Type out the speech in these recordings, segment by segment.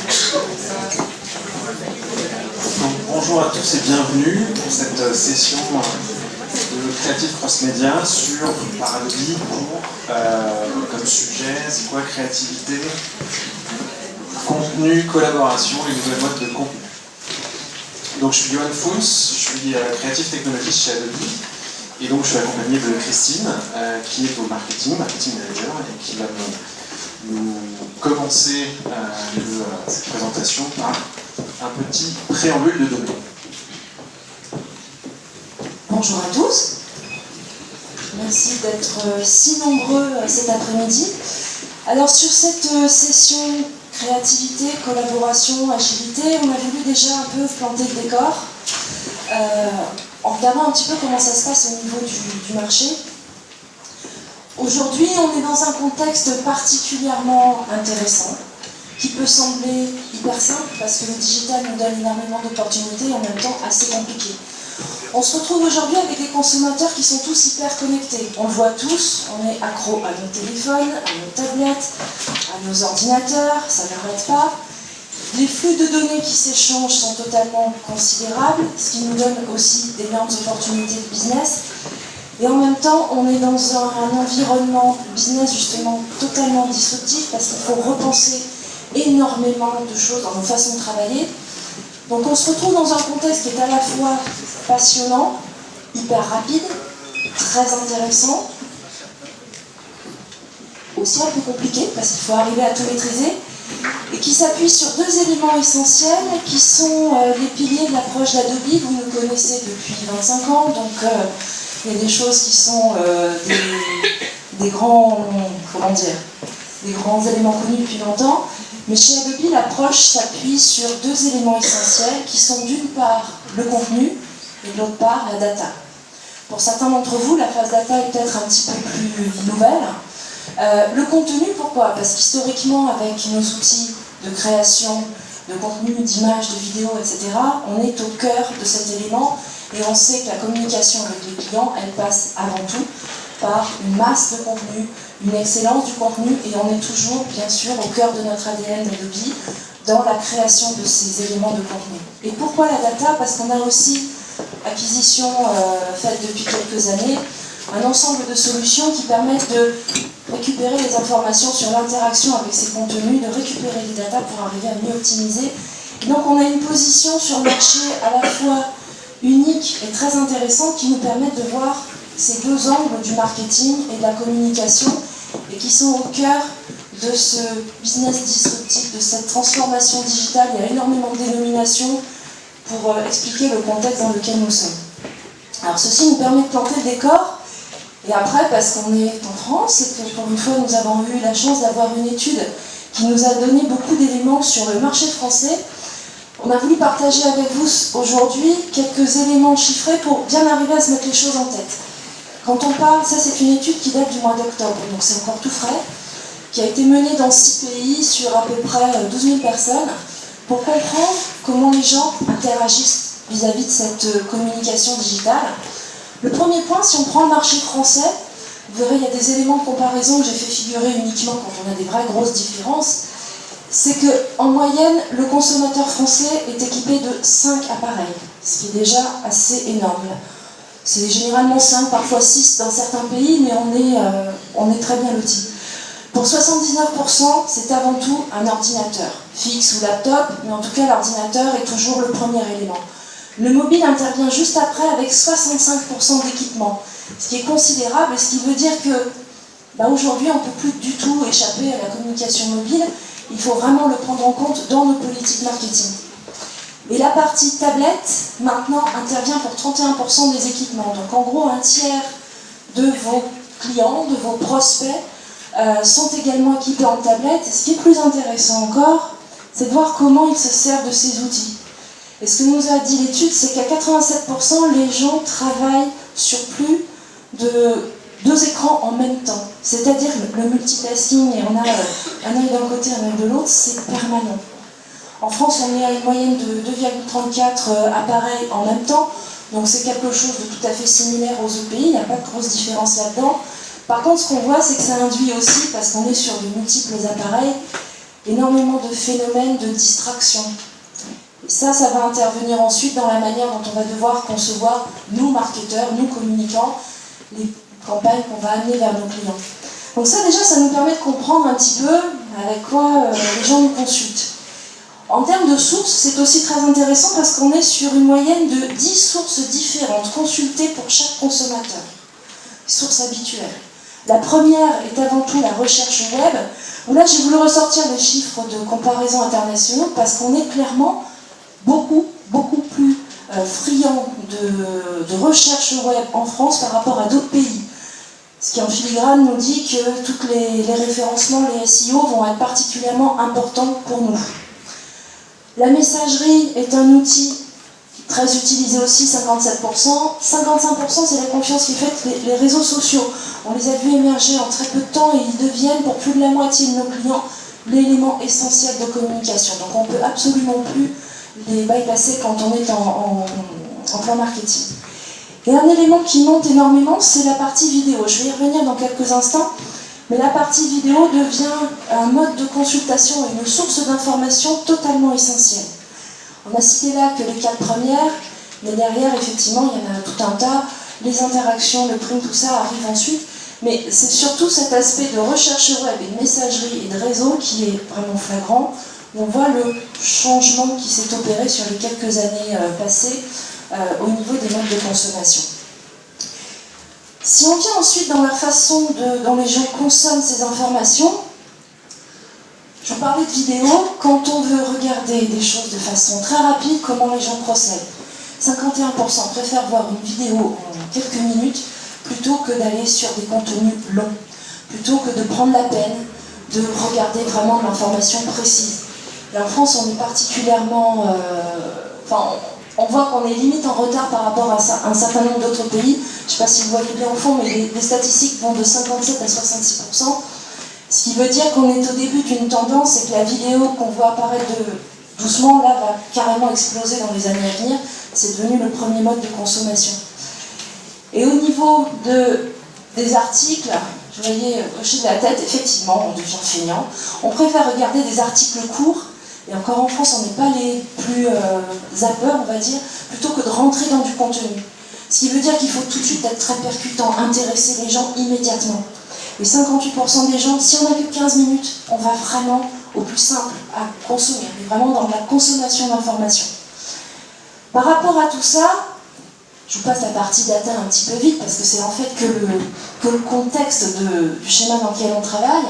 Donc, bonjour à tous et bienvenue pour cette session de Creative Cross Media sur Adobe pour comme sujet, c'est quoi créativité, contenu, collaboration et nouvelles modes de contenu. Donc je suis Johan Founs, je suis créatif technologiste chez Adobe et donc je suis accompagné de Christine qui est au marketing manager et qui va nous commencer cette présentation par un petit préambule de données. Bonjour à tous, merci d'être si nombreux cet après-midi. Alors sur cette session créativité, collaboration, agilité, on a voulu déjà un peu planter le décor en regardant un petit peu comment ça se passe au niveau du marché. Aujourd'hui, on est dans un contexte particulièrement intéressant, qui peut sembler hyper simple parce que le digital nous donne énormément d'opportunités et en même temps assez compliqué. On se retrouve aujourd'hui avec des consommateurs qui sont tous hyper connectés. On le voit tous, on est accro à nos téléphones, à nos tablettes, à nos ordinateurs, ça n'arrête pas. Les flux de données qui s'échangent sont totalement considérables, ce qui nous donne aussi d'énormes opportunités de business. Et en même temps, on est dans un environnement business justement totalement disruptif parce qu'il faut repenser énormément de choses dans nos façons de travailler. Donc on se retrouve dans un contexte qui est à la fois passionnant, hyper rapide, très intéressant, aussi un peu compliqué parce qu'il faut arriver à tout maîtriser, et qui s'appuie sur deux éléments essentiels qui sont les piliers de l'approche d'Adobe. Vous nous connaissez depuis 25 ans, donc il y a des choses qui sont des grands éléments connus depuis longtemps. Mais chez Adobe, l'approche s'appuie sur deux éléments essentiels qui sont d'une part le contenu et de l'autre part la data. Pour certains d'entre vous, la phase data est peut-être un petit peu plus nouvelle. Le contenu, pourquoi? Parce qu'historiquement, avec nos outils de création, de contenu, d'images, de vidéos, etc., on est au cœur de cet élément et on sait que la communication avec les clients, elle passe avant tout par une masse de contenu, une excellence du contenu, et on est toujours, bien sûr, au cœur de notre ADN d'Adobe dans la création de ces éléments de contenu. Et pourquoi la data? Parce qu'on a aussi acquisition faite depuis quelques années, un ensemble de solutions qui permettent de récupérer les informations sur l'interaction avec ces contenus, de récupérer les data pour arriver à mieux optimiser. Et donc on a une position sur le marché à la fois unique et très intéressante qui nous permet de voir ces deux angles du marketing et de la communication et qui sont au cœur de ce business disruptif, de cette transformation digitale. Il y a énormément de dénominations pour expliquer le contexte dans lequel nous sommes. Alors ceci nous permet de planter le décor. Et après, parce qu'on est en France et que pour une fois nous avons eu la chance d'avoir une étude qui nous a donné beaucoup d'éléments sur le marché français, on a voulu partager avec vous aujourd'hui quelques éléments chiffrés pour bien arriver à se mettre les choses en tête. Quand on parle, ça c'est une étude qui date du mois d'octobre, donc c'est encore tout frais, qui a été menée dans 6 pays sur à peu près 12 000 personnes pour comprendre comment les gens interagissent vis-à-vis de cette communication digitale. Le premier point, si on prend le marché français, vous verrez, il y a des éléments de comparaison que j'ai fait figurer uniquement quand on a des vraies grosses différences. C'est qu'en moyenne, le consommateur français est équipé de 5 appareils, ce qui est déjà assez énorme. C'est généralement 5, parfois 6 dans certains pays, mais on est très bien lotis. Pour 79%, c'est avant tout un ordinateur, fixe ou laptop, mais en tout cas l'ordinateur est toujours le premier élément. Le mobile intervient juste après avec 65% d'équipement, ce qui est considérable et ce qui veut dire que aujourd'hui on ne peut plus du tout échapper à la communication mobile, il faut vraiment le prendre en compte dans nos politiques marketing. Et la partie tablette, maintenant, intervient pour 31% des équipements. Donc en gros, un tiers de vos clients, de vos prospects, sont également équipés en tablette. Et ce qui est plus intéressant encore, c'est de voir comment ils se servent de ces outils. Et ce que nous a dit l'étude, c'est qu'à 87%, les gens travaillent sur plus de 2 écrans en même temps. C'est-à-dire que le multitasking, et on a un œil d'un côté, un œil de l'autre, c'est permanent. En France, on est à une moyenne de 2,34 appareils en même temps, donc c'est quelque chose de tout à fait similaire aux autres pays, il n'y a pas de grosse différence là-dedans. Par contre, ce qu'on voit, c'est que ça induit aussi, parce qu'on est sur de multiples appareils, énormément de phénomènes de distraction. Et ça va intervenir ensuite dans la manière dont on va devoir concevoir, nous marketeurs, nous communicants, les campagnes qu'on va amener vers nos clients. Donc ça déjà, ça nous permet de comprendre un petit peu avec quoi les gens nous consultent. En termes de sources, c'est aussi très intéressant parce qu'on est sur une moyenne de 10 sources différentes consultées pour chaque consommateur. Sources habituelles. La première est avant tout la recherche web, où là j'ai voulu ressortir les chiffres de comparaison internationaux parce qu'on est clairement beaucoup plus friand de recherche web en France par rapport à d'autres pays. Ce qui en filigrane nous dit que tous les référencements, les SEO vont être particulièrement importants pour nous. La messagerie est un outil très utilisé aussi, 57%. 55% c'est la confiance qui est faite les réseaux sociaux. On les a vus émerger en très peu de temps et ils deviennent pour plus de la moitié de nos clients l'élément essentiel de communication. Donc on ne peut absolument plus les bypasser quand on est en plan marketing. Et un élément qui monte énormément, c'est la partie vidéo. Je vais y revenir dans quelques instants, mais la partie vidéo devient un mode de consultation et une source d'information totalement essentielle. On a cité là que les 4 premières, mais derrière, effectivement, il y en a tout un tas. Les interactions, le print, tout ça arrive ensuite. Mais c'est surtout cet aspect de recherche web et de messagerie et de réseau qui est vraiment flagrant. On voit le changement qui s'est opéré sur les quelques années passées au niveau des modes de consommation. Si on vient ensuite dans la façon dont les gens consomment ces informations, je vous parlais de vidéo, quand on veut regarder des choses de façon très rapide, comment les gens procèdent. 51% préfèrent voir une vidéo en quelques minutes plutôt que d'aller sur des contenus longs, plutôt que de prendre la peine de regarder vraiment de l'information précise. Et en France, on est particulièrement... on voit qu'on est limite en retard par rapport à un certain nombre d'autres pays. Je ne sais pas si vous voyez bien au fond, mais les statistiques vont de 57 à 66%. Ce qui veut dire qu'on est au début d'une tendance et que la vidéo qu'on voit apparaître doucement, là, va carrément exploser dans les années à venir. C'est devenu le premier mode de consommation. Et au niveau des articles, je voyais hocher de la tête, effectivement, on devient feignant. On préfère regarder des articles courts, et encore en France, on n'est pas les plus zappeurs, on va dire, plutôt que de rentrer dans du contenu. Ce qui veut dire qu'il faut tout de suite être très percutant, intéresser les gens immédiatement. Et 58% des gens, si on n'a que 15 minutes, on va vraiment au plus simple à consommer, on est vraiment dans la consommation d'informations. Par rapport à tout ça, je vous passe la partie data un petit peu vite, parce que c'est en fait que le contexte du schéma dans lequel on travaille.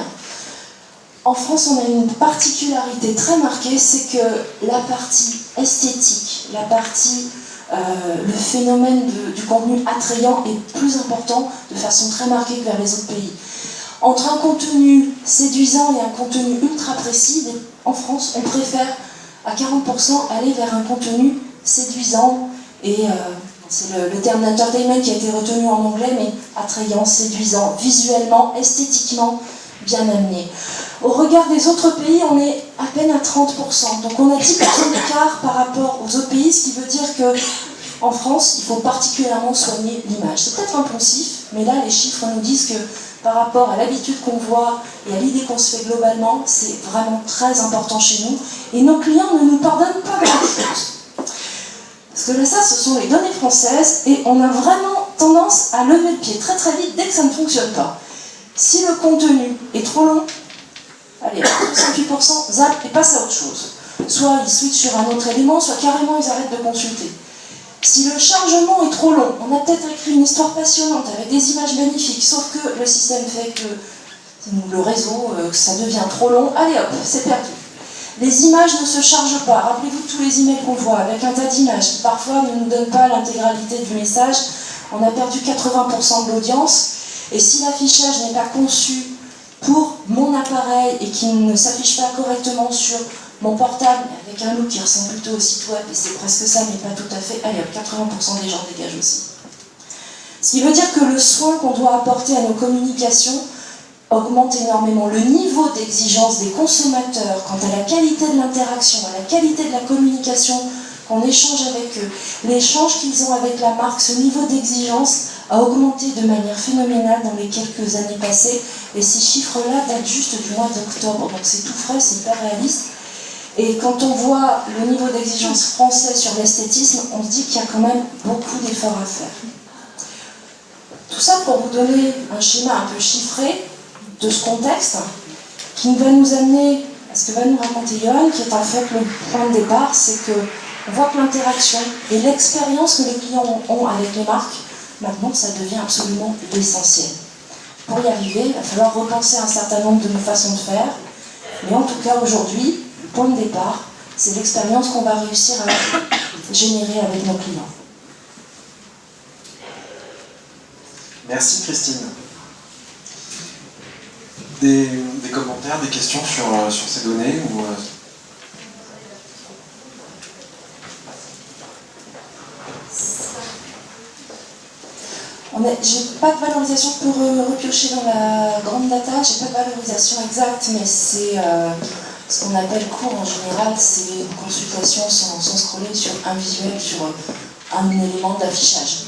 En France, on a une particularité très marquée, c'est que la partie esthétique, la partie, le phénomène du contenu attrayant est plus important de façon très marquée que vers les autres pays. Entre un contenu séduisant et un contenu ultra précis, en France, on préfère à 40% aller vers un contenu séduisant et c'est le terme d'entertainment qui a été retenu en anglais, mais attrayant, séduisant, visuellement, esthétiquement bien amené. Au regard des autres pays, on est à peine à 30%. Donc on a 10% d'écart par rapport aux autres pays, ce qui veut dire qu'en France, il faut particulièrement soigner l'image. C'est peut-être impulsif, mais là, les chiffres nous disent que par rapport à l'habitude qu'on voit et à l'idée qu'on se fait globalement, c'est vraiment très important chez nous. Et nos clients ne nous pardonnent pas grand-chose. Parce que là, ça, ce sont les données françaises, et on a vraiment tendance à lever le pied très très vite dès que ça ne fonctionne pas. Si le contenu est trop long, allez, 68% zappent et passent à autre chose. Soit ils switchent sur un autre élément, soit carrément ils arrêtent de consulter. Si le chargement est trop long, on a peut-être écrit une histoire passionnante avec des images magnifiques, sauf que le système fait que le réseau, que ça devient trop long, allez hop, c'est perdu. Les images ne se chargent pas. Rappelez-vous tous les emails qu'on voit avec un tas d'images qui parfois ne nous donnent pas l'intégralité du message. On a perdu 80% de l'audience. Et si l'affichage n'est pas conçu pour mon appareil et qui ne s'affiche pas correctement sur mon portable, avec un look qui ressemble plutôt au site web, et c'est presque ça, mais pas tout à fait, allez, 80% des gens dégagent aussi. Ce qui veut dire que le soin qu'on doit apporter à nos communications augmente énormément. Le niveau d'exigence des consommateurs quant à la qualité de l'interaction, à la qualité de la communication qu'on échange avec eux, l'échange qu'ils ont avec la marque, ce niveau d'exigence a augmenté de manière phénoménale dans les quelques années passées, Et ces chiffres-là datent juste du mois d'octobre, donc c'est tout frais, c'est hyper réaliste. Et quand on voit le niveau d'exigence français sur l'esthétisme, on se dit qu'il y a quand même beaucoup d'efforts à faire. Tout ça pour vous donner un schéma un peu chiffré de ce contexte qui va nous amener à ce que va nous raconter Johan, qui est en fait le point de départ, c'est qu'on voit que l'interaction et l'expérience que les clients ont avec les marques, maintenant ça devient absolument l'essentiel. Pour y arriver, il va falloir repenser un certain nombre de nos façons de faire, mais en tout cas aujourd'hui, le point de départ, c'est l'expérience qu'on va réussir à générer avec nos clients. Merci Christine. Des commentaires, des questions sur ces données ou, J'ai pas de valorisation pour repiocher dans la grande data, j'ai pas de valorisation exacte, mais c'est ce qu'on appelle court en général, c'est une consultation sans scroller sur un visuel, sur un élément d'affichage.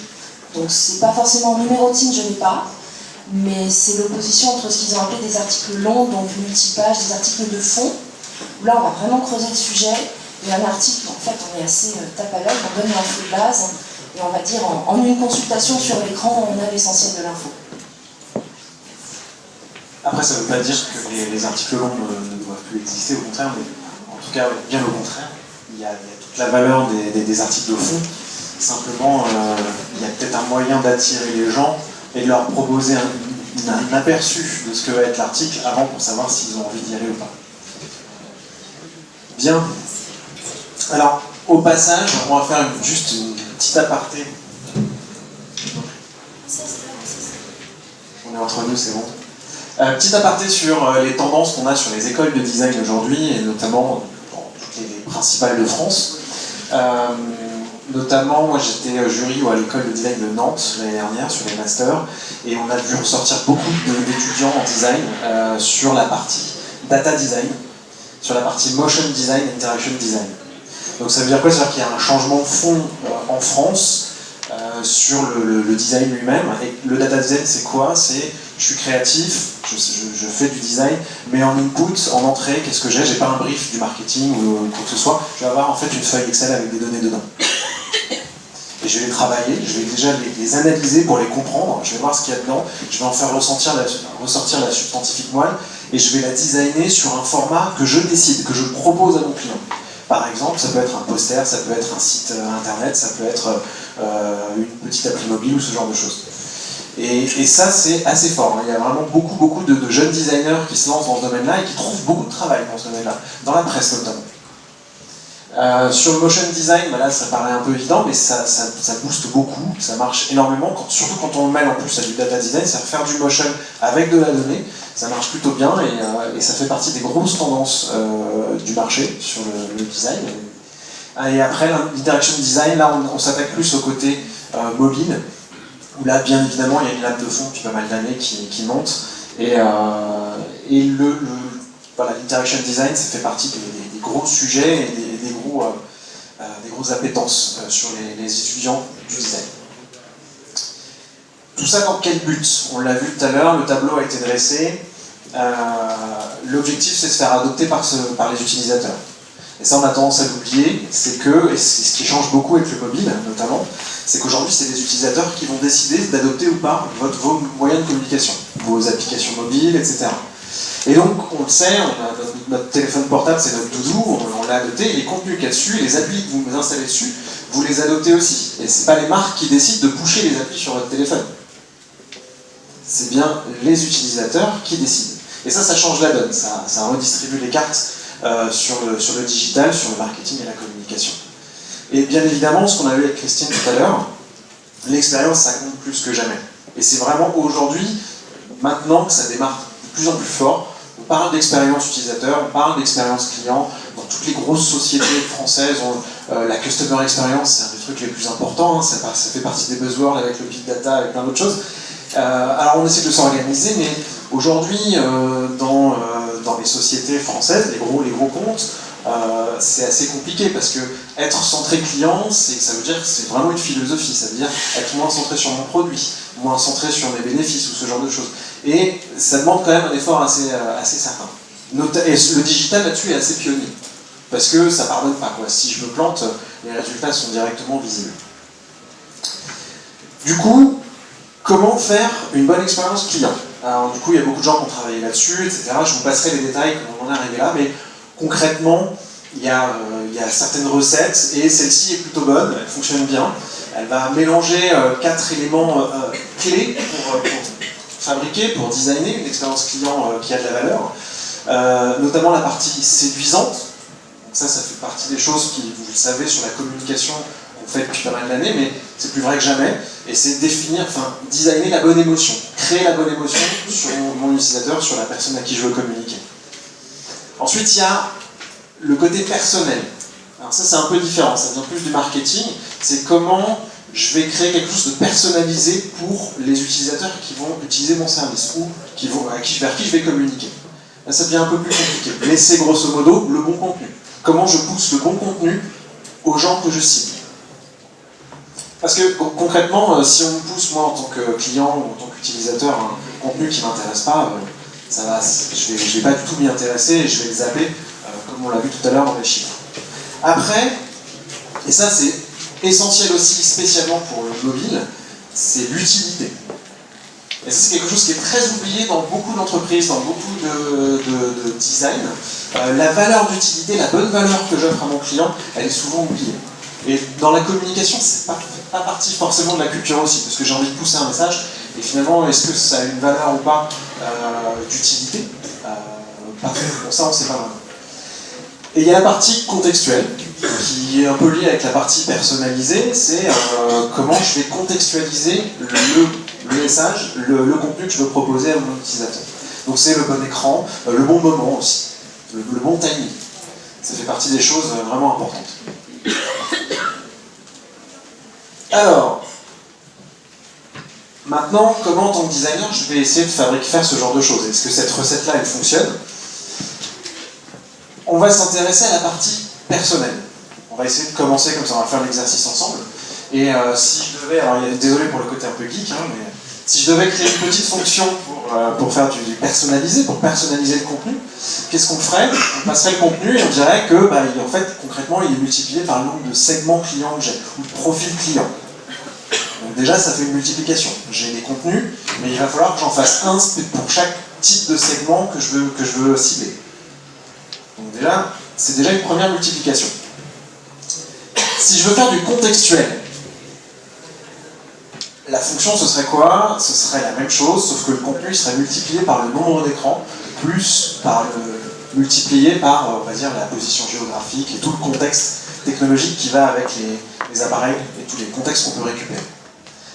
Donc c'est pas forcément en numéro de signe, je l'ai pas, mais c'est l'opposition entre ce qu'ils ont appelé des articles longs, donc multipages, des articles de fond, où là on va vraiment creuser le sujet, et un article, en fait on est assez tape à l'œil, on donne l'info de base, et on va dire en une consultation sur l'écran, on a l'essentiel de l'info. Après, ça ne veut pas dire que les articles longs ne doivent plus exister, au contraire, mais en tout cas, bien au contraire. Il y a toute la valeur des articles de fond. Simplement, il y a peut-être un moyen d'attirer les gens et de leur proposer un aperçu de ce que va être l'article avant pour savoir s'ils ont envie d'y aller ou pas. Bien. Alors, au passage, on va faire juste une petite aparté. On est entre nous, c'est bon. Petit aparté sur les tendances qu'on a sur les écoles de design aujourd'hui, et notamment dans toutes les principales de France. Notamment, moi j'étais jury à l'école de design de Nantes l'année dernière sur les masters, et on a dû ressortir beaucoup d'étudiants en design sur la partie data design, sur la partie motion design, interaction design. Donc ça veut dire quoi? Ça veut dire qu'il y a un changement de fond en France sur le design lui-même. Et le data design, c'est quoi? C'est je suis créatif, je fais du design, mais en input, en entrée, qu'est-ce que j'ai? J'ai pas un brief du marketing ou quoi que ce soit. Je vais avoir en fait une feuille Excel avec des données dedans. Et je vais les travailler, je vais déjà les analyser pour les comprendre, je vais voir ce qu'il y a dedans, je vais en faire ressortir la substantifique moelle, et je vais la designer sur un format que je décide, que je propose à mon client. Par exemple, ça peut être un poster, ça peut être un site internet, ça peut être une petite appli mobile ou ce genre de choses. Et ça, c'est assez fort. Il y a vraiment beaucoup de jeunes designers qui se lancent dans ce domaine-là et qui trouvent beaucoup de travail dans ce domaine-là, dans la presse notamment. Sur le motion design, bah là ça paraît un peu évident, mais ça booste beaucoup, ça marche énormément, surtout quand on le mêle en plus à du data design, ça faire du motion avec de la donnée, ça marche plutôt bien et ça fait partie des grosses tendances du marché sur le design. Et après, l'interaction design, là on s'attaque plus au côté mobile, où là bien évidemment il y a une lame de fond depuis pas mal d'années qui monte, et voilà, l'interaction design, ça fait partie des gros sujets et des grosses appétences sur les étudiants du design. Tout ça dans quel but? On l'a vu tout à l'heure, le tableau a été dressé. L'objectif, c'est de se faire adopter par les utilisateurs. Et ça, on a tendance à l'oublier, c'est que, et c'est ce qui change beaucoup avec le mobile notamment, c'est qu'aujourd'hui, c'est les utilisateurs qui vont décider d'adopter ou pas vos moyens de communication, vos applications mobiles, etc. Et donc, on le sait, notre téléphone portable, c'est notre doudou, on l'a adopté, et les contenus qu'il y a dessus, les applis que vous installez dessus, vous les adoptez aussi. Et c'est pas les marques qui décident de pusher les applis sur votre téléphone. C'est bien les utilisateurs qui décident. Et ça change la donne, ça redistribue les cartes sur le digital, sur le marketing et la communication. Et bien évidemment, ce qu'on a vu avec Christine tout à l'heure, l'expérience, ça compte plus que jamais. Et c'est vraiment aujourd'hui, maintenant que ça démarre de plus en plus fort. On parle d'expérience utilisateur, on parle d'expérience client. Dans toutes les grosses sociétés françaises, la customer experience, c'est un des trucs les plus importants, hein, ça fait partie des buzzwords avec le big data, avec plein d'autres choses. Alors on essaie de s'organiser, mais aujourd'hui, dans les sociétés françaises, les gros comptes, c'est assez compliqué parce que être centré client, ça veut dire que c'est vraiment une philosophie, ça veut dire être moins centré sur mon produit, moins centré sur mes bénéfices ou ce genre de choses. Et ça demande quand même un effort assez certain. Et le digital là-dessus est assez pionnier. Parce que ça pardonne pas, quoi. Si je me plante, les résultats sont directement visibles. Du coup, comment faire une bonne expérience client? Alors, du coup, il y a beaucoup de gens qui ont travaillé là-dessus, etc. Je vous passerai les détails quand on en est arrivé là, mais concrètement, il y a certaines recettes, et celle-ci est plutôt bonne, elle fonctionne bien. Elle va mélanger 4 éléments clés pour fabriquer, pour designer une expérience client qui a de la valeur, notamment la partie séduisante. Donc ça fait partie des choses qui, vous le savez, sur la communication qu'on fait depuis pas mal d'années, mais c'est plus vrai que jamais. Et c'est designer la bonne émotion, créer la bonne émotion sur mon utilisateur, sur la personne à qui je veux communiquer. Ensuite, il y a le côté personnel. Alors ça, c'est un peu différent, ça vient plus du marketing. C'est comment je vais créer quelque chose de personnalisé pour les utilisateurs qui vont utiliser mon service ou vers qui je vais communiquer. Là, ça devient un peu plus compliqué. Mais c'est grosso modo le bon contenu. Comment je pousse le bon contenu aux gens que je cible. Parce que concrètement, si on me pousse, moi, en tant que client ou en tant qu'utilisateur, un contenu qui ne m'intéresse pas, je ne vais pas du tout m'y intéresser et je vais le zapper, comme on l'a vu tout à l'heure dans les chiffres. Après, et ça c'est essentiel aussi, spécialement pour le mobile, c'est l'utilité. Et ça, c'est quelque chose qui est très oublié dans beaucoup d'entreprises, dans beaucoup de design. La valeur d'utilité, la bonne valeur que j'offre à mon client, elle est souvent oubliée. Et dans la communication, c'est pas partie forcément de la culture aussi, parce que j'ai envie de pousser un message, et finalement, est-ce que ça a une valeur ou pas d'utilité? Bon, ça, on ne sait pas vraiment. Et il y a la partie contextuelle, qui est un peu liée avec la partie personnalisée, c'est comment je vais contextualiser le message, le contenu que je veux proposer à mon utilisateur. Donc c'est le bon écran, le bon moment aussi, le bon timing. Ça fait partie des choses vraiment importantes. Alors, maintenant, comment en tant que designer, je vais essayer de faire ce genre de choses? Est-ce que cette recette-là, elle fonctionne? On va s'intéresser à la partie personnelle. On va essayer de commencer comme ça, on va faire l'exercice ensemble. Et si je devais, alors désolé pour le côté un peu geek, mais si je devais créer une petite fonction pour faire du personnalisé, pour personnaliser le contenu, qu'est-ce qu'on ferait? On passerait le contenu et on dirait que, en fait, concrètement, il est multiplié par le nombre de segments clients que j'ai, ou de profils clients. Donc déjà, ça fait une multiplication. J'ai des contenus, mais il va falloir que j'en fasse un pour chaque type de segment que je veux cibler. Donc déjà, c'est déjà une première multiplication. Si je veux faire du contextuel, la fonction, ce serait quoi? Ce serait la même chose, sauf que le contenu serait multiplié par le nombre d'écrans, plus multiplié par, on va dire, la position géographique et tout le contexte technologique qui va avec les appareils et tous les contextes qu'on peut récupérer.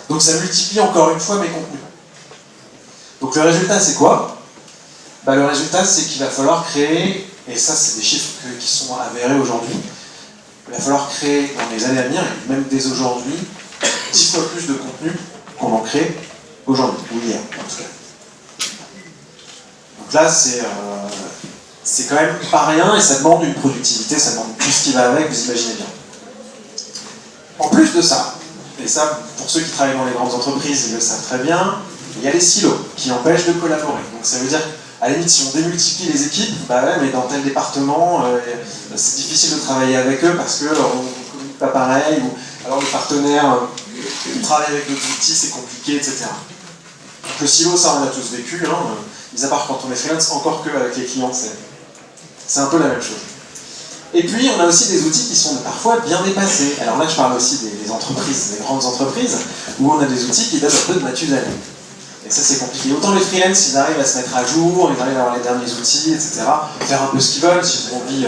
Donc ça multiplie encore une fois mes contenus. Donc le résultat, c'est quoi? Le résultat, c'est qu'il va falloir créer, et ça, c'est des chiffres qui sont avérés aujourd'hui, il va falloir créer dans les années à venir, et même dès aujourd'hui, 10 fois plus de contenu qu'on en crée aujourd'hui, ou hier, en tout cas. Donc là, c'est quand même pas rien, et ça demande une productivité, ça demande tout ce qui va avec, vous imaginez bien. En plus de ça, et ça, pour ceux qui travaillent dans les grandes entreprises, ils le savent très bien, il y a les silos qui empêchent de collaborer. Donc ça veut dire, à la limite, si on démultiplie les équipes, mais dans tel département, c'est difficile de travailler avec eux parce qu'on ne communique pas pareil, ou alors les partenaires travaillent avec d'autres outils, c'est compliqué, etc. Donc le silo, ça on l'a tous vécu, mis à part quand on est freelance, encore qu'avec les clients, c'est un peu la même chose. Et puis, on a aussi des outils qui sont parfois bien dépassés. Alors là, je parle aussi des entreprises, des grandes entreprises, où on a des outils qui donnent un peu de Mathusalem. Et ça, c'est compliqué. Autant les freelances, ils arrivent à se mettre à jour, ils arrivent à avoir les derniers outils, etc. Faire un peu ce qu'ils veulent, s'ils ont envie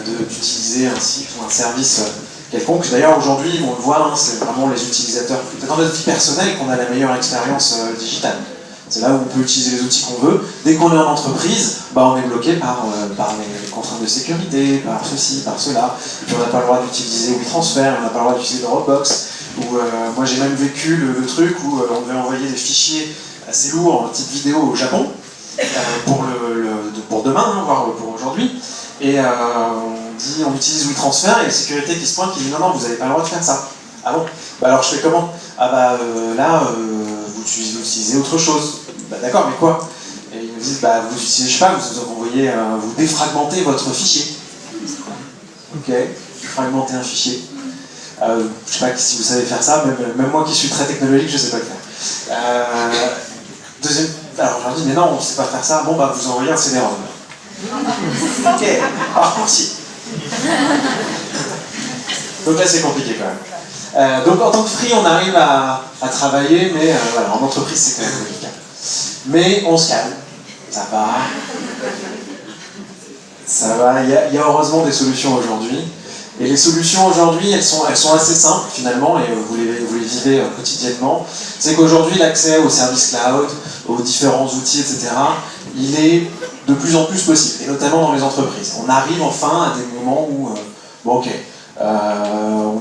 d'utiliser un site ou un service quelconque. D'ailleurs, aujourd'hui, on le voit, c'est vraiment les utilisateurs. C'est dans notre vie personnelle qu'on a la meilleure expérience digitale. C'est là où on peut utiliser les outils qu'on veut. Dès qu'on est en entreprise, on est bloqué par les contraintes de sécurité, par ceci, par cela. Et puis on n'a pas le droit d'utiliser WeTransfer, on n'a pas le droit d'utiliser Dropbox. Moi j'ai même vécu le truc où on devait envoyer des fichiers assez lourds, en type vidéo au Japon, pour demain, voire pour aujourd'hui. Et on utilise WeTransfer et la sécurité qui se pointe qui dit non, vous n'avez pas le droit de faire ça. Ah bon? Alors je fais comment? Là, vous utilisez autre chose. Bah d'accord, mais quoi? Et ils me disent, bah vous utilisez, je sais pas, vous envoyez, vous défragmentez votre fichier. Ok, fragmenter un fichier. Je sais pas si vous savez faire ça, même moi qui suis très technologique, je sais pas le faire. Alors je leur dis, mais non, on sait pas faire ça, bon bah vous envoyez un CD-ROM. Ok, raccourci. Donc là c'est compliqué quand même. Donc en tant que free, on arrive à travailler, mais voilà, en entreprise c'est quand même délicat. Mais on se calme, ça va. Ça va, il y a heureusement des solutions aujourd'hui. Et les solutions aujourd'hui, elles sont assez simples finalement, et vous les vivez quotidiennement. C'est qu'aujourd'hui, l'accès aux services cloud, aux différents outils, etc., il est de plus en plus possible, et notamment dans les entreprises. On arrive enfin à des moments où, bon ok, on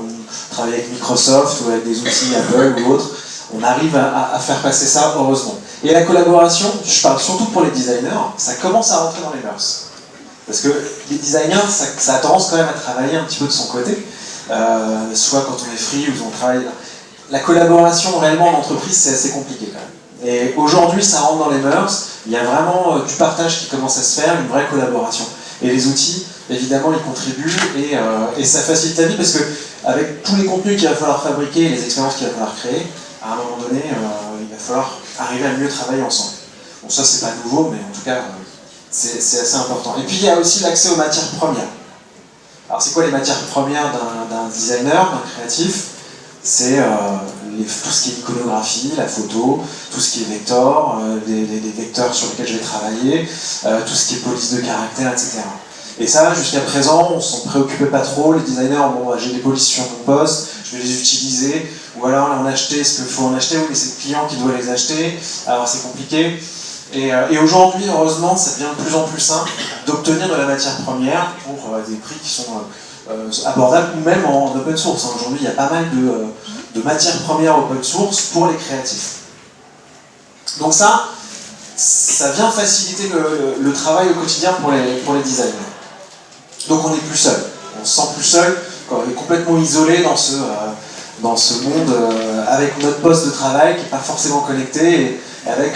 travaille avec Microsoft ou avec des outils Apple ou autres, on arrive à faire passer ça heureusement. Et la collaboration, je parle surtout pour les designers, ça commence à rentrer dans les mœurs. Parce que les designers, ça a tendance quand même à travailler un petit peu de son côté, soit quand on est free ou on travaille. La collaboration réellement en entreprise, c'est assez compliqué quand même. Et aujourd'hui, ça rentre dans les mœurs, il y a vraiment du partage qui commence à se faire, une vraie collaboration. Et les outils, évidemment, ils contribuent et ça facilite la vie parce que avec tous les contenus qu'il va falloir fabriquer, les expériences qu'il va falloir créer, à un moment donné, il va falloir arriver à mieux travailler ensemble. Bon, ça, c'est pas nouveau, mais en tout cas, c'est assez important. Et puis, il y a aussi l'accès aux matières premières. Alors, c'est quoi les matières premières d'un designer, d'un créatif? C'est tout ce qui est iconographie, la photo, tout ce qui est vecteur, des vecteurs sur lesquels je vais travailler, tout ce qui est police de caractère, etc. Et ça, jusqu'à présent, on s'en préoccupait pas trop. Les designers, bon, j'ai des polices sur mon poste, je vais les utiliser, ou alors en acheter ce qu'il faut en acheter, mais c'est le client qui doit les acheter, alors c'est compliqué. Et aujourd'hui, heureusement, ça devient de plus en plus simple d'obtenir de la matière première pour des prix qui sont abordables, ou même en open source. Aujourd'hui, il y a pas mal de matières premières open source pour les créatifs. Donc ça vient faciliter le travail au quotidien pour les designers. Donc on n'est plus seul. On se sent plus seul, quand on est complètement isolé dans ce monde avec notre poste de travail qui n'est pas forcément connecté et avec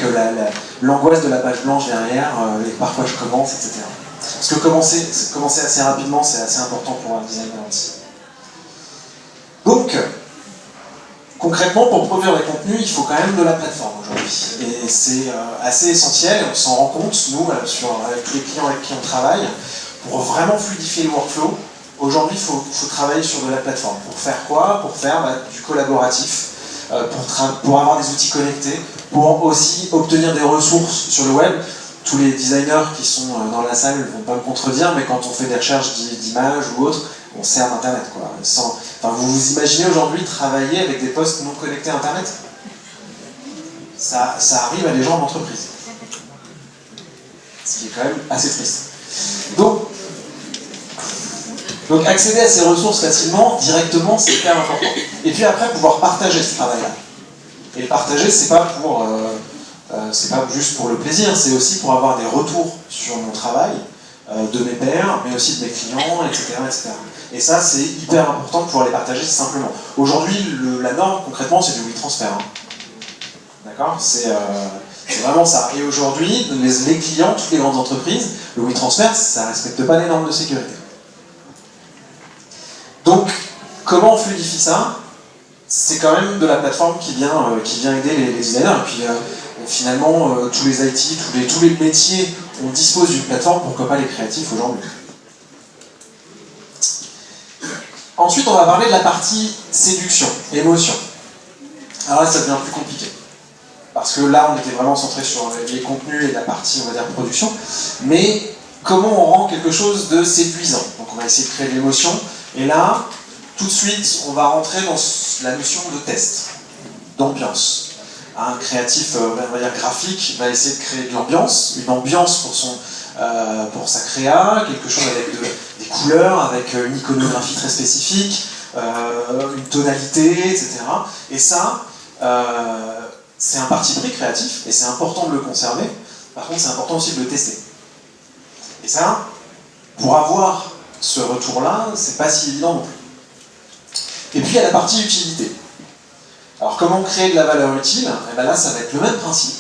l'angoisse de la page blanche derrière et par quoi je commence, etc. Parce que commencer assez rapidement, c'est assez important pour un designer aussi. Donc, concrètement, pour produire des contenus, il faut quand même de la plateforme aujourd'hui. Et c'est assez essentiel, et on s'en rend compte, nous, avec tous les clients avec qui on travaille, pour vraiment fluidifier le workflow. Aujourd'hui, il faut travailler sur de la plateforme. Pour faire quoi? Pour faire du collaboratif, pour avoir des outils connectés, pour aussi obtenir des ressources sur le web. Tous les designers qui sont dans la salle ne vont pas me contredire, mais quand on fait des recherches d'images ou autres, on sert d'Internet, quoi. Vous vous imaginez aujourd'hui travailler avec des postes non connectés à Internet? Ça arrive à des gens d'entreprise. Ce qui est quand même assez triste. Donc accéder à ces ressources facilement, directement, c'est hyper important. Et puis après, pouvoir partager ce travail-là. Et le partager, c'est pas juste pour le plaisir, c'est aussi pour avoir des retours sur mon travail, de mes pairs, mais aussi de mes clients, etc. etc. Et ça, c'est hyper important de pouvoir les partager simplement. Aujourd'hui, la norme, concrètement, c'est du WeTransfer. D'accord? C'est vraiment ça. Et aujourd'hui, les clients, toutes les grandes entreprises, le WeTransfer, ça ne respecte pas les normes de sécurité. Donc, comment on fluidifie ça? C'est quand même de la plateforme qui vient aider les designers. Et puis, finalement, tous les IT, tous les métiers, on dispose d'une plateforme, pourquoi pas les créatifs aujourd'hui. Ensuite, on va parler de la partie séduction, émotion. Alors là, ça devient plus compliqué. Parce que là, on était vraiment centré sur les contenus et la partie, on va dire, production. Mais comment on rend quelque chose de séduisant? Donc on va essayer de créer de l'émotion. Et là, tout de suite, on va rentrer dans la notion de test, d'ambiance. Un créatif, on va dire graphique, va essayer de créer de l'ambiance, une ambiance pour sa créa, quelque chose avec des couleurs, avec une iconographie très spécifique, une tonalité, etc. Et ça, c'est un parti pris créatif, et c'est important de le conserver. Par contre, c'est important aussi de le tester. Et ça, pour avoir ce retour-là, c'est pas si évident non plus. Et puis, il y a la partie utilité. Alors, comment créer de la valeur utile? Et bien là, ça va être le même principe.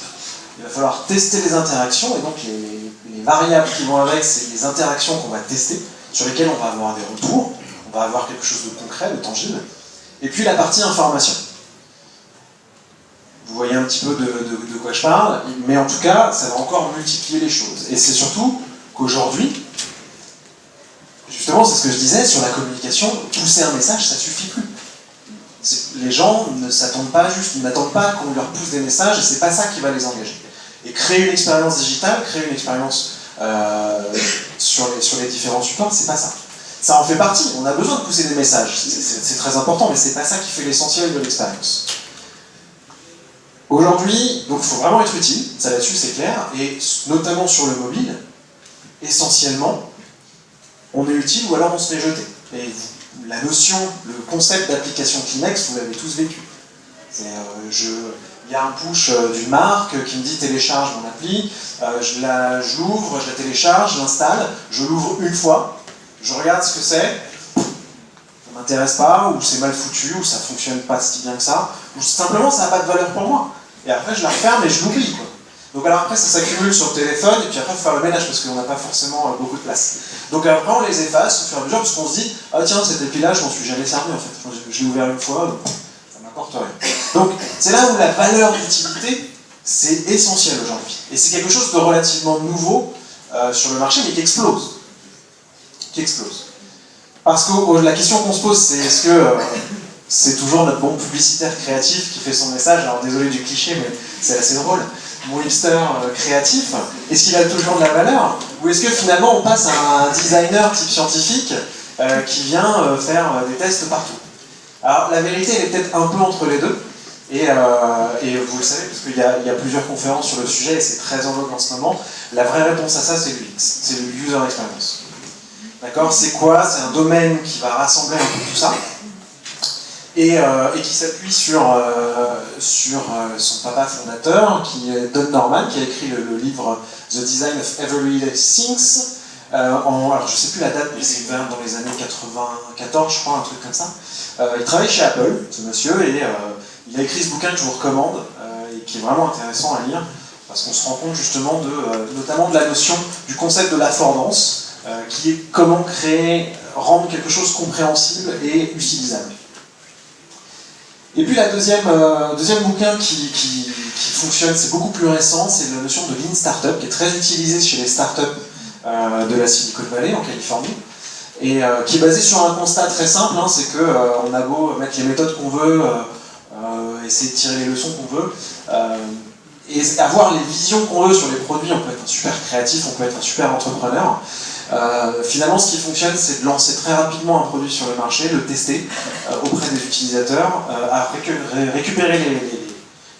il va falloir tester les interactions, et donc les variables qui vont avec, c'est les interactions qu'on va tester, sur lesquelles on va avoir des retours, on va avoir quelque chose de concret, de tangible, et puis la partie information. Vous voyez un petit peu de quoi je parle, mais en tout cas, ça va encore multiplier les choses. Et c'est surtout qu'aujourd'hui, justement, c'est ce que je disais, sur la communication, pousser un message, ça suffit plus. Les gens ne s'attendent pas juste, ils n'attendent pas qu'on leur pousse des messages, et c'est pas ça qui va les engager. Et créer une expérience digitale, créer une expérience sur les différents supports, c'est pas ça. Ça en fait partie, on a besoin de pousser des messages, c'est très important, mais c'est pas ça qui fait l'essentiel de l'expérience. Aujourd'hui, donc il faut vraiment être utile, ça là-dessus c'est clair, et notamment sur le mobile, essentiellement, on est utile ou alors on se fait jeter. Et la notion, le concept d'application Kleenex, vous l'avez tous vécu. Il y a un push d'une marque qui me dit télécharge mon appli, je l'ouvre, je la télécharge, je l'installe, je l'ouvre une fois, je regarde ce que c'est, ça m'intéresse pas, ou c'est mal foutu, ou ça fonctionne pas si bien que ça, ou simplement ça n'a pas de valeur pour moi. Et après je la referme et je l'oublie, quoi. Donc alors après ça s'accumule sur le téléphone, et puis après il faut faire le ménage parce qu'on n'a pas forcément beaucoup de place. Donc après on les efface au fur et à mesure parce qu'on se dit ah tiens cet appli-là je m'en suis jamais servi en fait, je l'ai ouvert une fois, ça m'apporte rien. Donc c'est là où la valeur d'utilité c'est essentiel aujourd'hui. Et c'est quelque chose de relativement nouveau sur le marché mais qui explose. Parce que la question qu'on se pose c'est est-ce que c'est toujours notre bon publicitaire créatif qui fait son message, alors désolé du cliché mais c'est assez drôle. Mon hipster créatif, est-ce qu'il a toujours de la valeur? Ou est-ce que finalement on passe à un designer type scientifique qui vient faire des tests partout? Alors la vérité elle est peut-être un peu entre les deux, et vous le savez parce qu'il y a plusieurs conférences sur le sujet et c'est très en vogue en ce moment. La vraie réponse à ça c'est l'UX, c'est le user experience. D'accord? C'est quoi? C'est un domaine qui va rassembler un peu tout ça. Et qui s'appuie sur son papa fondateur, qui est Don Norman, qui a écrit le livre The Design of Everyday Things. Alors je ne sais plus la date, mais c'est dans les années 94, je crois, un truc comme ça. Il travaille chez Apple, ce monsieur, et il a écrit ce bouquin que je vous recommande, et qui est vraiment intéressant à lire, parce qu'on se rend compte justement notamment de la notion du concept de l'affordance, qui est comment rendre quelque chose compréhensible et utilisable. Et puis le deuxième bouquin qui fonctionne, c'est beaucoup plus récent, c'est la notion de Lean Startup, qui est très utilisée chez les startups de la Silicon Valley, en Californie, et qui est basé sur un constat très simple, hein, c'est qu'on a beau mettre les méthodes qu'on veut, essayer de tirer les leçons qu'on veut, et avoir les visions qu'on veut sur les produits, on peut être un super créatif, on peut être un super entrepreneur. Finalement, ce qui fonctionne, c'est de lancer très rapidement un produit sur le marché, le tester auprès des utilisateurs, récupérer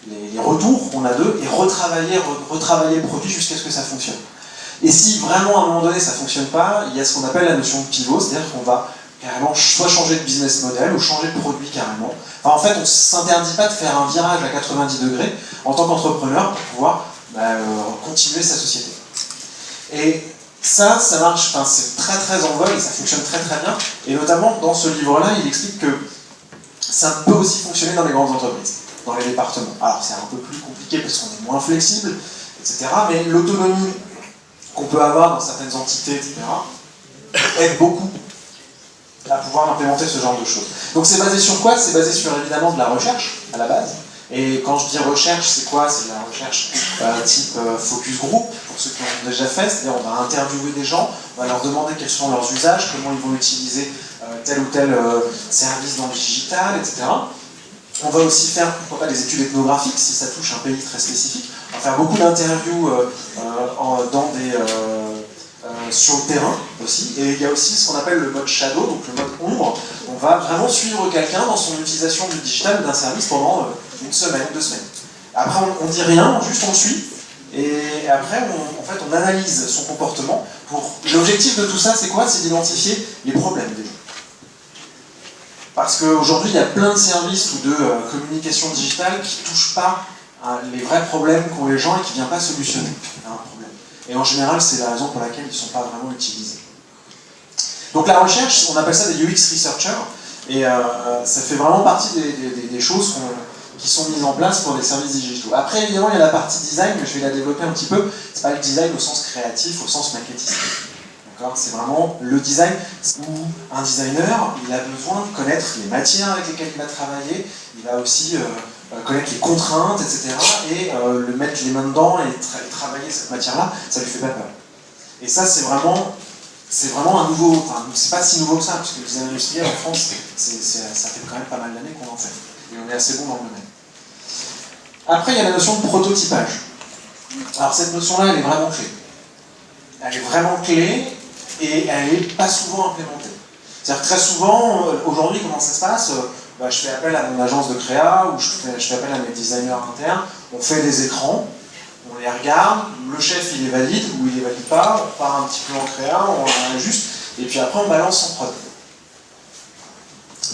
les retours qu'on a d'eux et retravailler le produit jusqu'à ce que ça fonctionne. Et si vraiment à un moment donné ça ne fonctionne pas, il y a ce qu'on appelle la notion de pivot, c'est-à-dire qu'on va carrément soit changer de business model ou changer de produit carrément. Enfin, en fait, on ne s'interdit pas de faire un virage à 90 degrés en tant qu'entrepreneur pour pouvoir continuer sa société. Et ça marche, c'est très très en vogue et ça fonctionne très très bien. Et notamment dans ce livre-là, il explique que ça peut aussi fonctionner dans les grandes entreprises, dans les départements. Alors c'est un peu plus compliqué parce qu'on est moins flexible, etc. Mais l'autonomie qu'on peut avoir dans certaines entités, etc., aide beaucoup à pouvoir implémenter ce genre de choses. Donc c'est basé sur quoi? C'est basé sur évidemment de la recherche à la base. Et quand je dis recherche, c'est quoi? C'est de la recherche type focus group, pour ceux qui l'ont déjà fait, c'est-à-dire on va interviewer des gens, on va leur demander quels sont leurs usages, comment ils vont utiliser tel ou tel service dans le digital, etc. On va aussi faire, pourquoi pas, des études ethnographiques, si ça touche un pays très spécifique. On va faire beaucoup d'interviews sur le terrain aussi. Et il y a aussi ce qu'on appelle le mode shadow, donc le mode ombre. On va vraiment suivre quelqu'un dans son utilisation du digital ou d'un service pendant une semaine, 2 semaines. Après, on ne dit rien, juste on le suit. Et après, on analyse son comportement. L'objectif de tout ça, c'est quoi? C'est d'identifier les problèmes des gens. Parce qu'aujourd'hui, il y a plein de services ou de communication digitale qui ne touchent pas les vrais problèmes qu'ont les gens et qui ne viennent pas solutionner un problème. Et en général, c'est la raison pour laquelle ils ne sont pas vraiment utilisés. Donc la recherche, on appelle ça des UX researchers, et ça fait vraiment partie des choses qui sont mises en place pour des services digitaux. Après, évidemment, il y a la partie design, mais je vais la développer un petit peu. C'est pas le design au sens créatif, au sens maquettiste. C'est vraiment le design où un designer, il a besoin de connaître les matières avec lesquelles il va travailler, il va aussi connaître les contraintes, etc. et le mettre les mains dedans et travailler cette matière-là, ça lui fait pas peur. Et ça, c'est vraiment un nouveau, enfin, c'est pas si nouveau que ça, parce que le design industriel en France, ça fait quand même pas mal d'années qu'on en fait. Et on est assez bon dans le domaine. Après, il y a la notion de prototypage. Alors, cette notion-là, elle est vraiment clé. Elle est vraiment clé. Et elle n'est pas souvent implémentée. C'est-à-dire que très souvent, aujourd'hui, comment ça se passe? Je fais appel à mon agence de créa, ou je fais appel à mes designers internes, on fait des écrans, on les regarde, le chef il les valide, ou il les valide pas, on part un petit peu en créa, on ajuste, et puis après on balance en prod.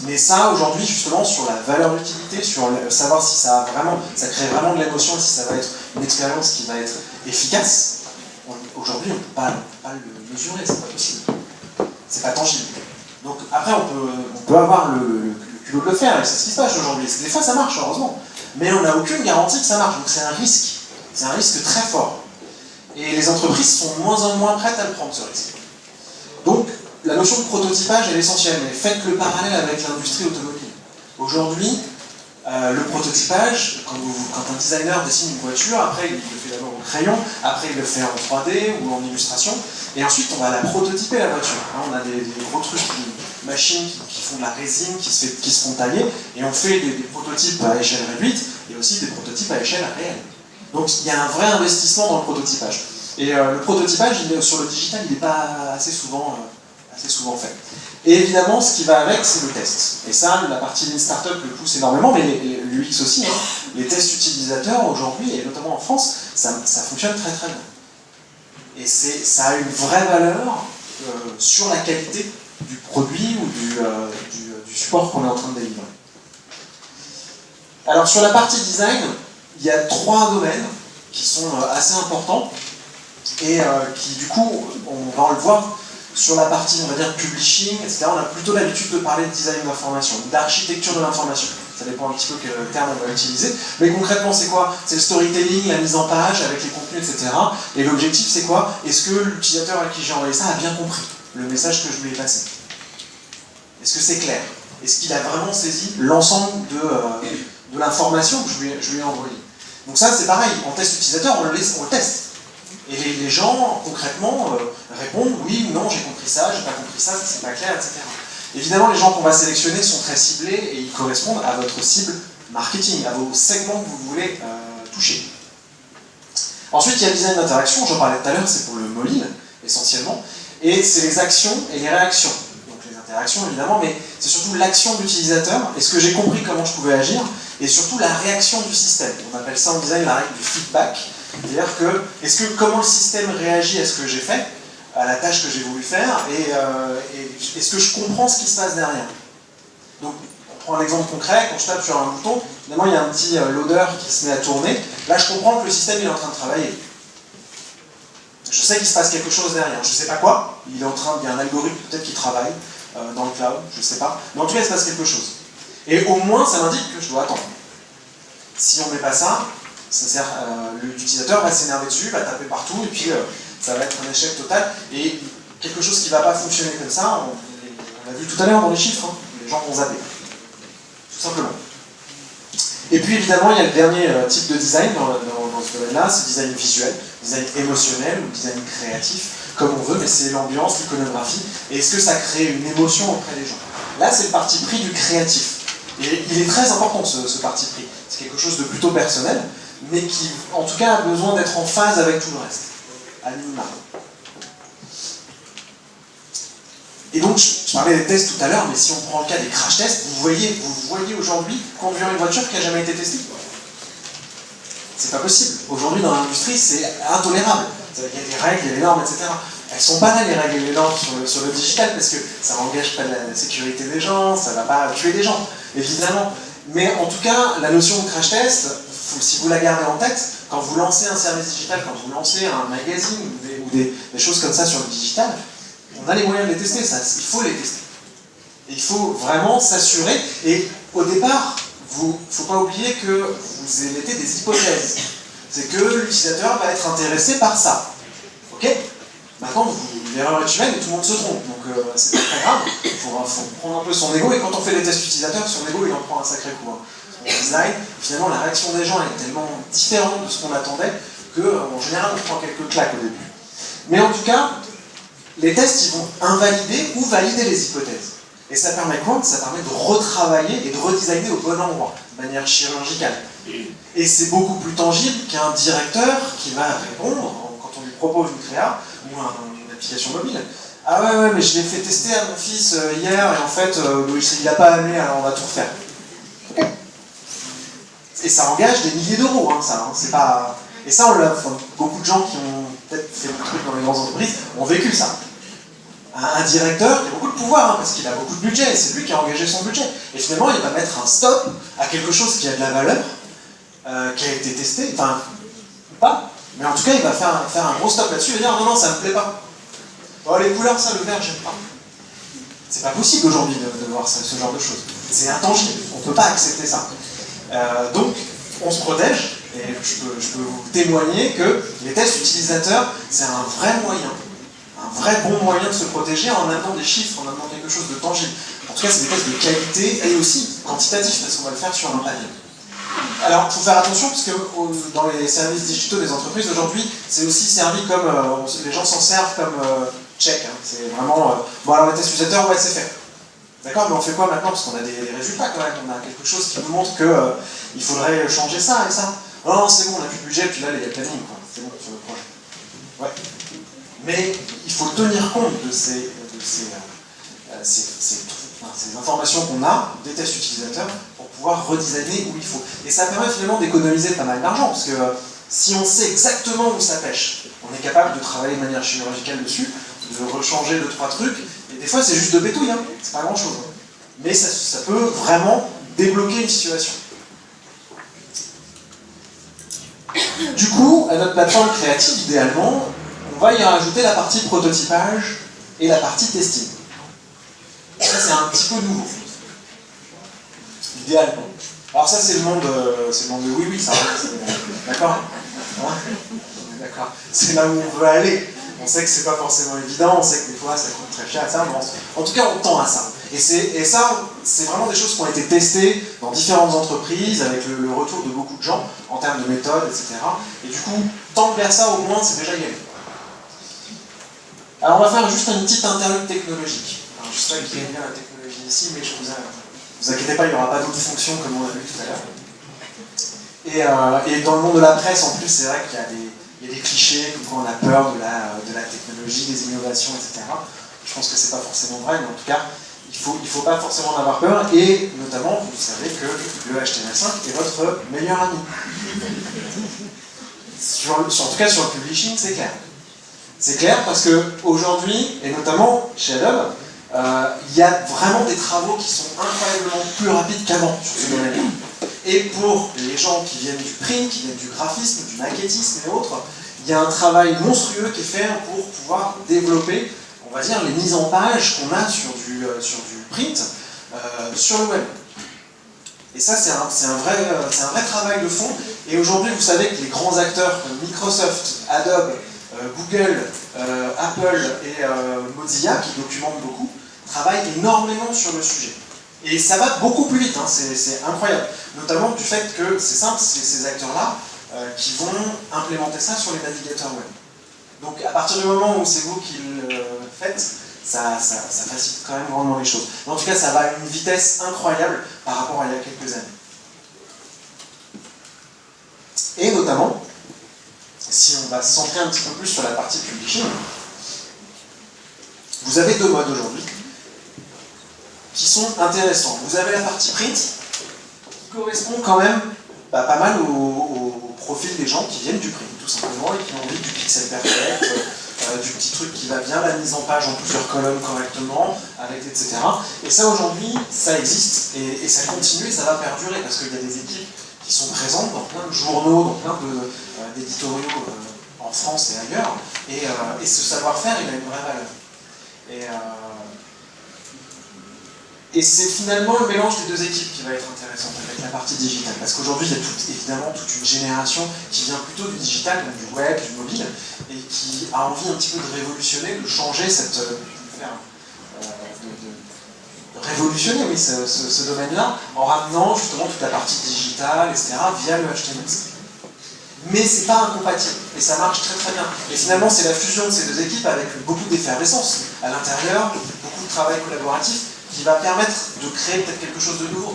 Mais ça, aujourd'hui, justement, sur la valeur d'utilité, sur savoir si ça crée vraiment de l'émotion, et si ça va être une expérience qui va être efficace, aujourd'hui, on ne peut pas le mesurer, c'est pas possible. C'est pas tangible. Donc après, on peut avoir le culot de le faire, et c'est ce qui se passe aujourd'hui. Des fois, ça marche, heureusement. Mais on n'a aucune garantie que ça marche. Donc c'est un risque. C'est un risque très fort. Et les entreprises sont de moins en moins prêtes à le prendre, ce risque. Donc, la notion de prototypage est essentielle, mais faites le parallèle avec l'industrie automobile. Aujourd'hui, le prototypage, quand un designer dessine une voiture, après il le fait d'abord au crayon, après il le fait en 3D ou en illustration, et ensuite on va la prototyper la voiture. On a des gros trucs, des machines qui font de la résine, qui se font tailler, et on fait des prototypes à échelle réduite, et aussi des prototypes à échelle réelle. Donc il y a un vrai investissement dans le prototypage. Et le prototypage, sur le digital, il n'est pas assez souvent fait. Et évidemment, ce qui va avec, c'est le test. Et ça, la partie Lean Startup le pousse énormément, mais l'UX aussi. Les tests utilisateurs, aujourd'hui, et notamment en France, ça fonctionne très très bien. Et ça a une vraie valeur sur la qualité du produit ou du support qu'on est en train de délivrer. Alors, sur la partie design, il y a 3 domaines qui sont assez importants et qui, du coup, on va le voir, sur la partie, on va dire, publishing, etc., on a plutôt l'habitude de parler de design de l'information, d'architecture de l'information. Ça dépend un petit peu quel terme on va utiliser. Mais concrètement, c'est quoi? C'est le storytelling, la mise en page avec les contenus, etc. Et l'objectif, c'est quoi? Est-ce que l'utilisateur à qui j'ai envoyé ça a bien compris le message que je lui ai passé? Est-ce que c'est clair? Est-ce qu'il a vraiment saisi l'ensemble de l'information que je lui ai envoyée? Donc ça, c'est pareil. En test utilisateur, on le teste. Et les gens, concrètement, répondent « oui » ou « non, j'ai compris ça, j'ai pas compris ça, c'est pas clair, etc. » Évidemment, les gens qu'on va sélectionner sont très ciblés et ils correspondent à votre cible marketing, à vos segments que vous voulez toucher. Ensuite, il y a le design d'interaction, j'en parlais tout à l'heure, c'est pour le mobile, essentiellement, et c'est les actions et les réactions. Donc les interactions, évidemment, mais c'est surtout l'action de l'utilisateur, est-ce que j'ai compris comment je pouvais agir, et surtout la réaction du système. On appelle ça en design la règle du feedback. C'est-à-dire que, comment le système réagit à ce que j'ai fait, à la tâche que j'ai voulu faire, et est-ce que je comprends ce qui se passe derrière? Donc, on prend un exemple concret, quand je tape sur un bouton, évidemment il y a un petit loader qui se met à tourner, là je comprends que le système est en train de travailler. Je sais qu'il se passe quelque chose derrière, je ne sais pas quoi, il y a un algorithme peut-être qui travaille dans le cloud, je ne sais pas, mais en tout cas il se passe quelque chose. Et au moins ça m'indique que je dois attendre. Si on ne met pas ça, l'utilisateur va s'énerver dessus, va taper partout, et puis ça va être un échec total. Et quelque chose qui ne va pas fonctionner comme ça, on l'a vu tout à l'heure dans les chiffres, les gens vont zapper. Tout simplement. Et puis évidemment, il y a le dernier type de design dans ce domaine-là, c'est le design visuel, design émotionnel ou design créatif, comme on veut, mais c'est l'ambiance, l'iconographie, et est-ce que ça crée une émotion auprès des gens? Là, c'est le parti pris du créatif. Et il est très important ce parti pris. C'est quelque chose de plutôt personnel, mais qui, en tout cas, a besoin d'être en phase avec tout le reste, à minima. Et donc, je parlais des tests tout à l'heure, mais si on prend le cas des crash tests, vous voyez aujourd'hui conduire une voiture qui n'a jamais été testée. C'est pas possible. Aujourd'hui, dans l'industrie, c'est intolérable. Il y a des règles, il y a des normes, etc. Elles sont pas là, les règles et les normes sur le digital, parce que ça n'engage pas la sécurité des gens, ça ne va pas tuer des gens, évidemment. Mais en tout cas, la notion de crash test, si vous la gardez en tête, quand vous lancez un service digital, quand vous lancez un magazine ou des choses comme ça sur le digital, on a les moyens de les tester, il faut les tester. Et il faut vraiment s'assurer, et au départ, il ne faut pas oublier que vous émettez des hypothèses. C'est que l'utilisateur va être intéressé par ça. Ok? Maintenant, l'erreur est humaine et tout le monde se trompe, donc c'est pas très grave. Il faut prendre un peu son ego, et quand on fait les tests utilisateurs, son ego il en prend un sacré coup. Hein. Son design, finalement la réaction des gens est tellement différente de ce qu'on attendait qu'en général on prend quelques claques au début. Mais en tout cas, les tests ils vont invalider ou valider les hypothèses. Et ça permet quoi? Ça permet de retravailler et de redesigner au bon endroit, de manière chirurgicale. Et c'est beaucoup plus tangible qu'un directeur qui va répondre, quand on lui propose une créa, ou une application mobile. Ah ouais, mais je l'ai fait tester à mon fils hier, et en fait, il n'a pas aimé, alors on va tout refaire. Okay. Et ça engage des milliers d'euros, hein, ça. Hein, c'est pas... Et ça, beaucoup de gens qui ont peut-être fait des trucs dans les grandes entreprises ont vécu ça. Un directeur qui a beaucoup de pouvoir, hein, parce qu'il a beaucoup de budget, et c'est lui qui a engagé son budget. Et finalement, il va mettre un stop à quelque chose qui a de la valeur, qui a été testé, enfin, pas, mais en tout cas, il va faire un gros stop là-dessus et dire non, ça me plaît pas. Oh, les couleurs, ça, le vert, j'aime pas. C'est pas possible aujourd'hui de voir ce genre de choses. C'est intangible, on peut pas accepter ça. Donc, on se protège, et je peux vous témoigner que les tests utilisateurs, c'est un vrai moyen. Un vrai bon moyen de se protéger en amenant des chiffres, en amenant quelque chose de tangible. En tout cas, c'est des tests de qualité et aussi quantitatifs, parce qu'on va le faire sur un panier. Alors, il faut faire attention, parce que dans les services digitaux des entreprises, aujourd'hui, c'est aussi servi comme... les gens s'en servent comme check. Hein. C'est vraiment... bon, alors, les tests utilisateurs, ouais, c'est fait. D'accord, mais on fait quoi maintenant? Parce qu'on a des résultats quand même. On a quelque chose qui nous montre qu'il faudrait changer ça et ça. Non, c'est bon, on n'a plus de budget, puis là, il y a le planning, quoi. C'est bon, sur le projet. Ouais. Mais il faut tenir compte de ces informations qu'on a, des tests utilisateurs, pour pouvoir redesigner où il faut. Et ça permet finalement d'économiser pas mal d'argent, parce que si on sait exactement où ça pêche, on est capable de travailler de manière chirurgicale dessus, de rechanger 2-3 trucs, et des fois c'est juste de pétouille, hein, c'est pas grand chose. Mais ça peut vraiment débloquer une situation. Du coup, à notre plateforme créative, idéalement, on va y rajouter la partie prototypage et la partie testing. Ça, c'est un petit peu nouveau. Idéalement. Alors ça, c'est le monde de oui, ça va. D'accord, hein? D'accord. C'est là où on veut aller. On sait que c'est pas forcément évident, on sait que des fois, ça coûte très cher, etc. En tout cas, on tend à ça. Et ça, c'est vraiment des choses qui ont été testées dans différentes entreprises, avec le retour de beaucoup de gens, en termes de méthodes, etc. Et du coup, tendre vers ça, au moins, c'est déjà gagné. Alors on va faire juste une petite interlude technologique. Alors, je sais pas qui aime bien la technologie ici, mais vous inquiétez pas, il n'y aura pas d'autres fonctions comme on a vu tout à l'heure. Et dans le monde de la presse, en plus, c'est vrai qu'il y a des clichés, comme quoi on a peur de la technologie, des innovations, etc. Je pense que c'est pas forcément vrai, mais en tout cas, il faut pas forcément en avoir peur, et notamment, vous savez que le HTML5 est votre meilleur ami. En tout cas, sur le publishing, c'est clair. C'est clair parce qu'aujourd'hui, et notamment chez Adobe, il y a vraiment des travaux qui sont incroyablement plus rapides qu'avant sur ce domaine-là. Et pour les gens qui viennent du print, qui viennent du graphisme, du maquettisme et autres, il y a un travail monstrueux qui est fait pour pouvoir développer, on va dire, les mises en page qu'on a sur du print sur le web. Et ça, c'est un vrai travail de fond. Et aujourd'hui, vous savez que les grands acteurs comme Microsoft, Adobe, Google, Apple et Mozilla, qui documentent beaucoup, travaillent énormément sur le sujet. Et ça va beaucoup plus vite, hein, c'est incroyable. Notamment du fait que, c'est simple, c'est ces acteurs-là qui vont implémenter ça sur les navigateurs web. Donc à partir du moment où c'est vous qui le faites, ça facilite quand même grandement les choses. Mais en tout cas, ça va à une vitesse incroyable par rapport à il y a quelques années. Et notamment, si on va se centrer un petit peu plus sur la partie publishing, vous avez deux modes aujourd'hui qui sont intéressants. Vous avez la partie print, qui correspond quand même pas mal au profil des gens qui viennent du print, tout simplement, et qui ont envie du pixel perfect, du petit truc qui va bien, la mise en page en plusieurs colonnes correctement, etc. Et ça, aujourd'hui, ça existe, et ça continue, et ça va perdurer, parce qu'il y a des équipes qui sont présentes dans plein de journaux, dans plein d'éditoriaux en France et ailleurs, et ce savoir-faire, il a une vraie valeur. Et c'est finalement le mélange des deux équipes qui va être intéressant avec la partie digitale. Parce qu'aujourd'hui, il y a évidemment toute une génération qui vient plutôt du digital, donc du web, du mobile, et qui a envie un petit peu de révolutionner, de changer cette... révolutionner oui, ce domaine-là, en ramenant justement toute la partie digitale, etc., via le HTML5. Mais c'est pas incompatible, et ça marche très très bien. Et finalement, c'est la fusion de ces deux équipes avec beaucoup d'effervescence à l'intérieur, beaucoup de travail collaboratif, qui va permettre de créer peut-être quelque chose de nouveau.